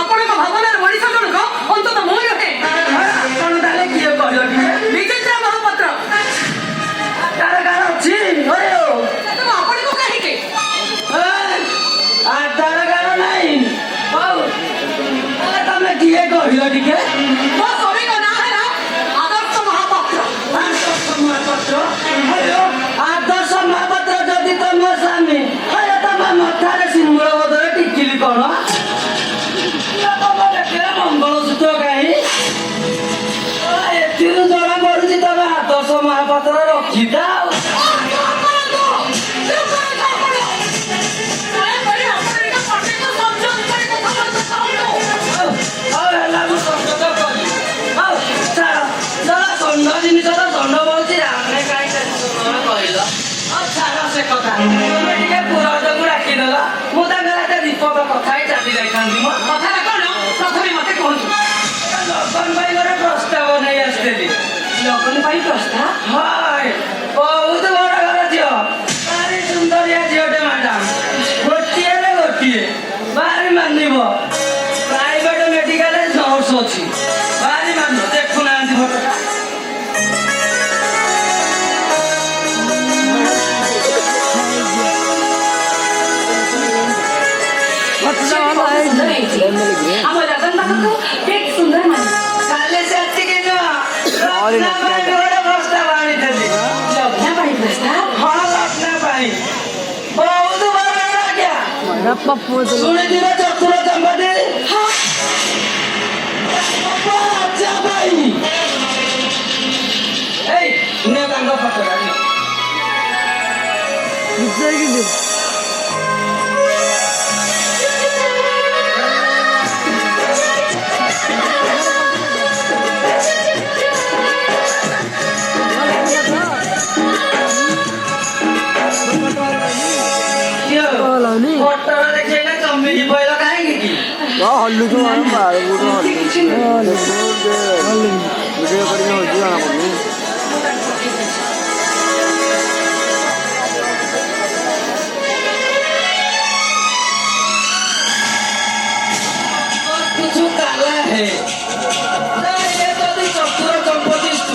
ଆପଣଙ୍କ ଭାବନାର ମଣିଷ ଜଣକ ଅନ୍ତତଃ ମୁଁ ନୁହେଁ। ଆପଣ ତାହେଲେ କିଏ କହିଲ ଟିକେ? ବିଚିତ୍ର ମହାପାତ୍ର। ଅଛି ଆପଣଙ୍କୁ କାହିଁକି ଆଧାର ନାହିଁ? ହଉ ତମେ କିଏ କହିଲ ଟିକେ? ମୋ ସ୍ୱାମୀଙ୍କ ନାଁ ହେଲା ଆଦର୍ଶ ମହାପାତ୍ର। ଆଦର୍ଶ ମହାପାତ୍ର? ଆଦର୍ଶ ମହାପାତ୍ର ଯଦି ତମ ସ୍ୱାମୀ, ତମ ମଥାରେ ସିନ୍ଦୁର ବଦଳରେ ଟିକିଲି କଣ? ମଙ୍ଗଳସୂତ୍ର କାହିଁ? ଏଥିରୁ ଜଣା ପଡୁଛି ତମେ ଆଦର୍ଶ ମହାପାତ୍ର ରଖିଥା। ଜିନିଷ ତ ଦଣ୍ଡ ବଳୁଛି, ଆମେ କାହିଁ କହିଲ? ଛାଡ଼ ସେ କଥା। ତୁମେ ଟିକେ ପୁରୋହିତକୁ ଡାକିଦେଲ, ମୁଁ ତାଙ୍କର ଏତେ ବିପଦ କଥା ହିଁ ଚାଲି ଯାଇଥାନ୍ତି। ମୋ କଥାଟା କଣ ପ୍ରଥମେ ମତେ କୁହନ୍ତୁ। ଲଗନ ପାଇଁ ଗୋଟେ ପ୍ରସ୍ତାବ ନେଇ ଆସିଥିଲି। ଲଗ୍ନ ପାଇଁ ପ୍ରସ୍ତାବ? ହଁ, ବହୁତ ବଡ ଘର ଝିଅ, ଭାରି ସୁନ୍ଦରିଆ ଝିଅଟେ ମ୍ୟାଡାମ। ଗୋଟିଏ ଭାରି ମାନିବ। ପ୍ରାଇଭେଟ ମେଡିକାଲରେ ନର୍ସ ଅଛି, ଭାରି ମାନିବ। ଦେଖୁନାହାନ୍ତି ଫଟୋଟା। ଆମ ଲଗନ ପାଖକୁ ଠିକ ସୁନ୍ଦର ମାନେ କାଲି ସେତିକି ନୁହଁ, ରତ୍ନା ପାଇଁ ଗୋଟେ ପ୍ରସ୍ତାବ ଆଣିଥିଲି। ଲଗ୍ନ ପାଇଁ ପ୍ରସ୍ତାବ? ହଁ, ରତ୍ନା ପାଇଁ। ବହୁତ ଭଲ ଆଜ୍ଞା। ଶୁଣିଥିବେ ଚତୁର ଦମ୍ପତି ରାଜା ପାଇଁ। ଏଇ ନେ ତାଙ୍କ ଫଟୋଟା ନେ। ଫଟୋ ଦେଖେଇଲେ ଚମିକି ପଇଲ କାହିଁକି କି? ହଲୁଛୁ